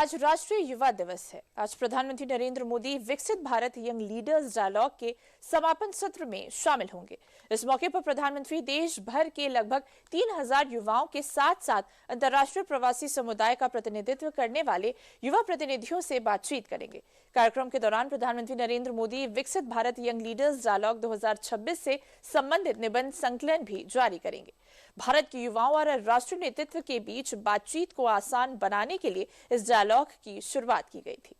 आज राष्ट्रीय युवा दिवस है। आज प्रधानमंत्री नरेंद्र मोदी विकसित भारत यंग लीडर्स डायलॉग के समापन सत्र में शामिल होंगे। इस मौके पर प्रधानमंत्री देश भर के लगभग 3000 युवाओं के साथ साथ अंतर्राष्ट्रीय प्रवासी समुदाय का प्रतिनिधित्व करने वाले युवा प्रतिनिधियों से बातचीत करेंगे। कार्यक्रम के दौरान प्रधानमंत्री नरेंद्र मोदी विकसित भारत यंग लीडर्स डायलॉग 2026 से संबंधित निबंध संकलन भी जारी करेंगे। भारत के युवाओं और राष्ट्रीय नेतृत्व के बीच बातचीत को आसान बनाने के लिए इस डायलॉग की शुरुआत की गई थी।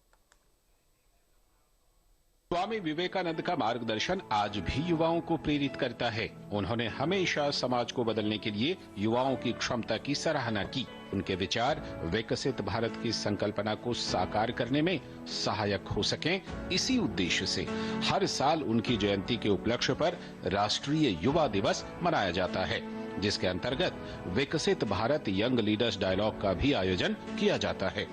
स्वामी विवेकानंद का मार्गदर्शन आज भी युवाओं को प्रेरित करता है। उन्होंने हमेशा समाज को बदलने के लिए युवाओं की क्षमता की सराहना की। उनके विचार विकसित भारत की संकल्पना को साकार करने में सहायक हो सकें, इसी उद्देश्य से हर साल उनकी जयंती के उपलक्ष्य पर राष्ट्रीय युवा दिवस मनाया जाता है, जिसके अंतर्गत विकसित भारत यंग लीडर्स डायलॉग का भी आयोजन किया जाता है।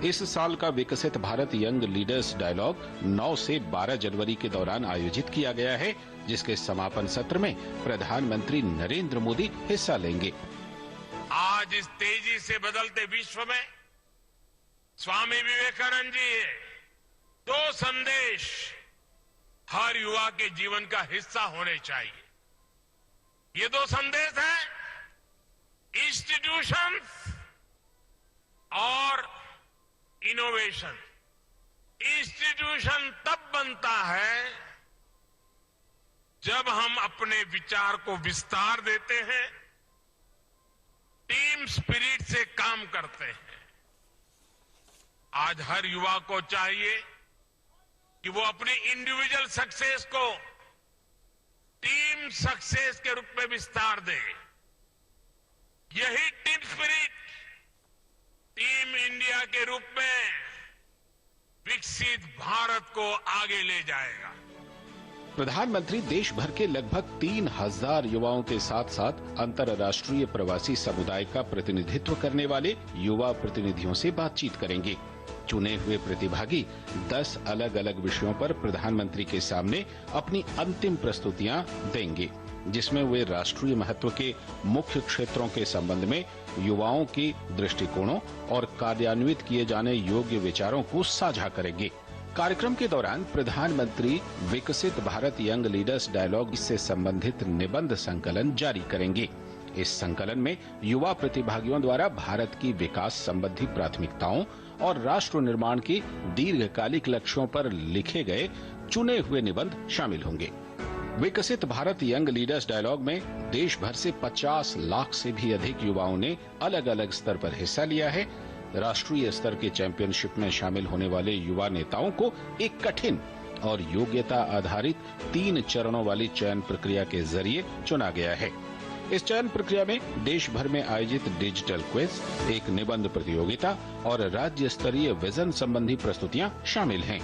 इस साल का विकसित भारत यंग लीडर्स डायलॉग 9 से 12 जनवरी के दौरान आयोजित किया गया है, जिसके समापन सत्र में प्रधानमंत्री नरेंद्र मोदी हिस्सा लेंगे। आज इस तेजी से बदलते विश्व में स्वामी विवेकानंद जी 2 संदेश हर युवा के जीवन का हिस्सा होने चाहिए। ये 2 संदेश हैं इंस्टीट्यूशंस और इनोवेशन। इंस्टीट्यूशन तब बनता है जब हम अपने विचार को विस्तार देते हैं, टीम स्पिरिट से काम करते हैं। आज हर युवा को चाहिए कि वो अपनी इंडिविजुअल सक्सेस को टीम सक्सेस के रूप में विस्तार दे। यही टीम स्पिरिट टीम इंडिया के रूप में विकसित भारत को आगे ले जाएगा। प्रधानमंत्री देश भर के लगभग 3000 युवाओं के साथ साथ अंतर्राष्ट्रीय प्रवासी समुदाय का प्रतिनिधित्व करने वाले युवा प्रतिनिधियों से बातचीत करेंगे। चुने हुए प्रतिभागी 10 अलग अलग विषयों पर प्रधानमंत्री के सामने अपनी अंतिम प्रस्तुतियां देंगे, जिसमें वे राष्ट्रीय महत्व के मुख्य क्षेत्रों के संबंध में युवाओं के दृष्टिकोणों और कार्यान्वित किए जाने योग्य विचारों को साझा करेंगे। कार्यक्रम के दौरान प्रधानमंत्री विकसित भारत यंग लीडर्स डायलॉग से संबंधित निबंध संकलन जारी करेंगे। इस संकलन में युवा प्रतिभागियों द्वारा भारत की विकास संबंधी प्राथमिकताओं और राष्ट्र निर्माण के दीर्घकालिक लक्ष्यों पर लिखे गए चुने हुए निबंध शामिल होंगे। विकसित भारत यंग लीडर्स डायलॉग में देश भर से 50 लाख से भी अधिक युवाओं ने अलग अलग स्तर पर हिस्सा लिया है। राष्ट्रीय स्तर के चैंपियनशिप में शामिल होने वाले युवा नेताओं को एक कठिन और योग्यता आधारित 3 चरणों वाली चयन प्रक्रिया के जरिए चुना गया है। इस चयन प्रक्रिया में देश भर में आयोजित डिजिटल क्विज, एक निबंध प्रतियोगिता और राज्य स्तरीय विजन संबंधी प्रस्तुतियां शामिल हैं।